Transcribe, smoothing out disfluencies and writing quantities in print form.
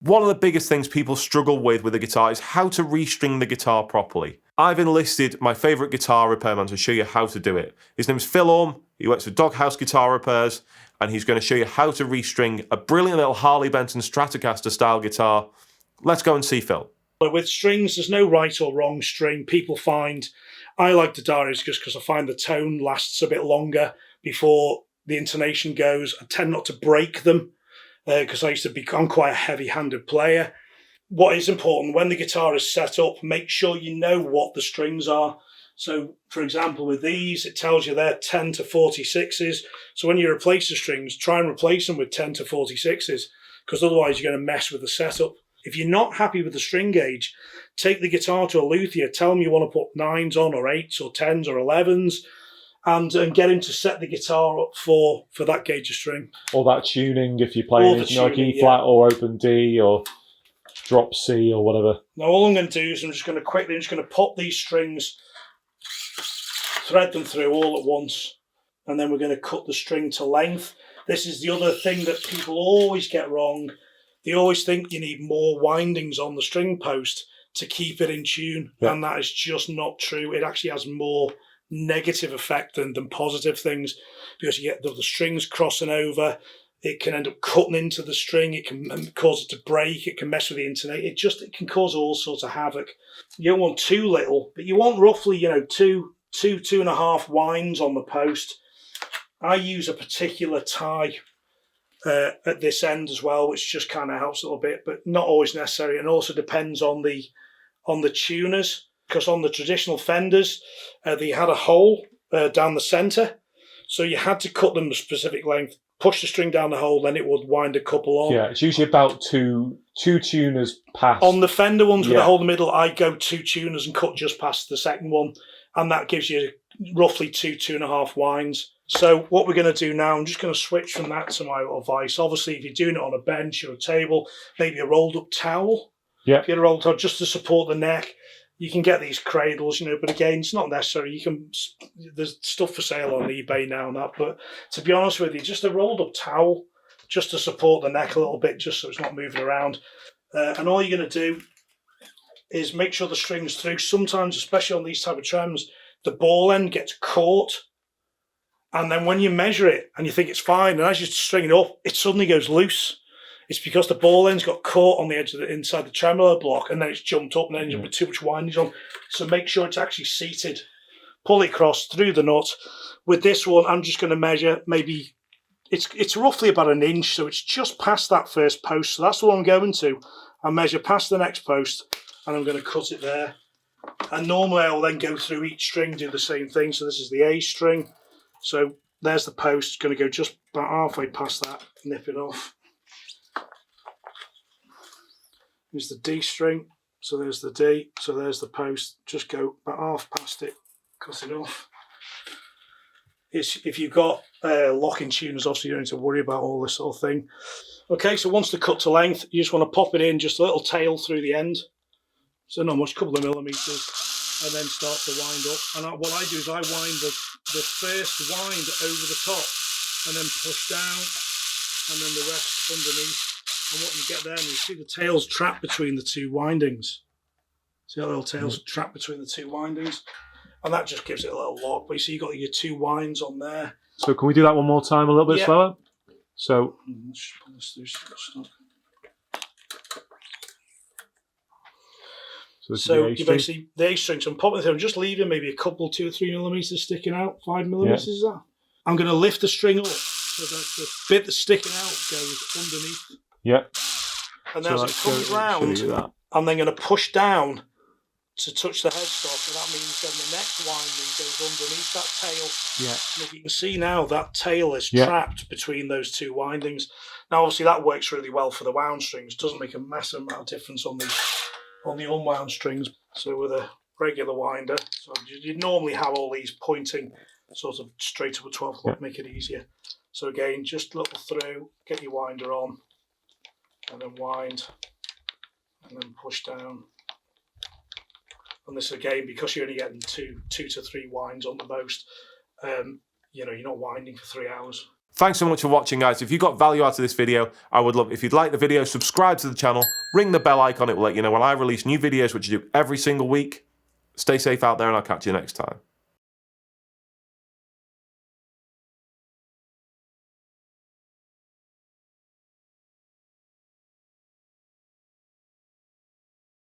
One of the biggest things people struggle with a guitar is how to restring the guitar properly. I've enlisted my favourite guitar repairman to show you how to do it. His name is Phill Orme, he works for Doghouse Guitar Repairs, and he's going to show you how to restring a brilliant little Harley Benton Stratocaster style guitar. Let's go and see Phill. With strings, there's no right or wrong string. People find, I like the Darius just because I find the tone lasts a bit longer before the intonation goes. I tend not to break them because I used to become quite a heavy-handed player. What is important, when the guitar is set up, make sure you know what the strings are. So, for example, with these, it tells you they're 10 to 46s. So when you replace the strings, try and replace them with 10 to 46s, because otherwise you're going to mess with the setup. If you're not happy with the string gauge, take the guitar to a luthier, tell him you want to put 9s on, or 8s, or 10s, or 11s, and get him to set the guitar up for that gauge of string. Or that tuning, if you're playing it, like E flat or open D or drop C or whatever. Now all I'm going to do is I'm just going to pop these strings, thread them through all at once, and then we're going to cut the string to length. This is the other thing that people always get wrong. They always think you need more windings on the string post to keep it in tune, and that is just not true. It actually has more negative effect than positive things, because you get the strings crossing over. It can end up cutting into the string. It can cause it to break. It can mess with the intonate. It can cause all sorts of havoc. You don't want too little, but you want roughly, two and a half winds on the post. I use a particular tie at this end as well, which just kind of helps a little bit, but not always necessary. And also depends on the tuners, because on the traditional Fenders, they had a hole down the centre, so you had to cut them a specific length, push the string down the hole, then it would wind a couple on. Yeah, it's usually about two tuners past. On the Fender ones with the hole in the middle, I go 2 tuners and cut just past the second one, and that gives you roughly 2.5 winds. So what we're going to do now, I'm just going to switch from that to my little vise. Obviously, if you're doing it on a bench or a table, maybe a rolled up towel. Yeah. If you get a rolled towel just to support the neck, you can get these cradles, but again, it's not necessary. There's stuff for sale on eBay now and that, but to be honest with you, just a rolled up towel just to support the neck a little bit, just so it's not moving around. And all you're going to do is make sure the string's through. Sometimes, especially on these type of trems, the ball end gets caught, and then when you measure it and you think it's fine, and as you string it up, it suddenly goes loose. It's because the ball end's got caught on the edge of inside the tremolo block, and then it's jumped up, and then you've got too much windage on. So make sure it's actually seated. Pull it across through the nut. With this one, I'm just going to measure maybe, it's roughly about 1 inch, so it's just past that first post. So that's what I'm going to. I'll measure past the next post, and I'm going to cut it there. And normally I'll then go through each string, do the same thing. So this is the A string. So there's the post, going to go just about halfway past that, nip it off. Here's the D string, so there's the D, so there's the post, just go about half past it, cut it off. If you've got locking tuners, obviously you don't need to worry about all this sort of thing. Okay, so once the cut to length, you just want to pop it in, just a little tail through the end, so not much, a couple of millimetres, and then start to wind up. And what I do is I wind the first wind over the top, and then push down, and then the rest underneath. And what you get there, and you see the tails trapped between the 2 windings. See how the little tails trapped between the 2 windings? And that just gives it a little lock. But you see you've got your 2 winds on there. So can we do that one more time a little bit slower? So you basically, the A string, so I'm popping through, I'm just leaving maybe a couple, 2 or 3 millimetres sticking out, 5 millimetres is that? I'm going to lift the string up so that the bit that's sticking out goes underneath. Yeah. And then as it comes round, I'm then going to push down to touch the headstock, and that means then the next winding goes underneath that tail. Yeah. And if you can see now, that tail is trapped between those 2 windings. Now, obviously, that works really well for the wound strings. It doesn't make a massive amount of difference on the unwound strings. So with a regular winder, so you'd normally have all these pointing sort of straight up a 12 o'clock, make it easier. So again, just a little through, get your winder on, and then wind, and then push down. And this again, because you're only getting two to three winds on the most, you're not winding for 3 hours. Thanks so much for watching, guys. If you got value out of this video, I would love if you'd like the video, subscribe to the channel, ring the bell icon. It will let you know when I release new videos, which I do every single week. Stay safe out there, and I'll catch you next time.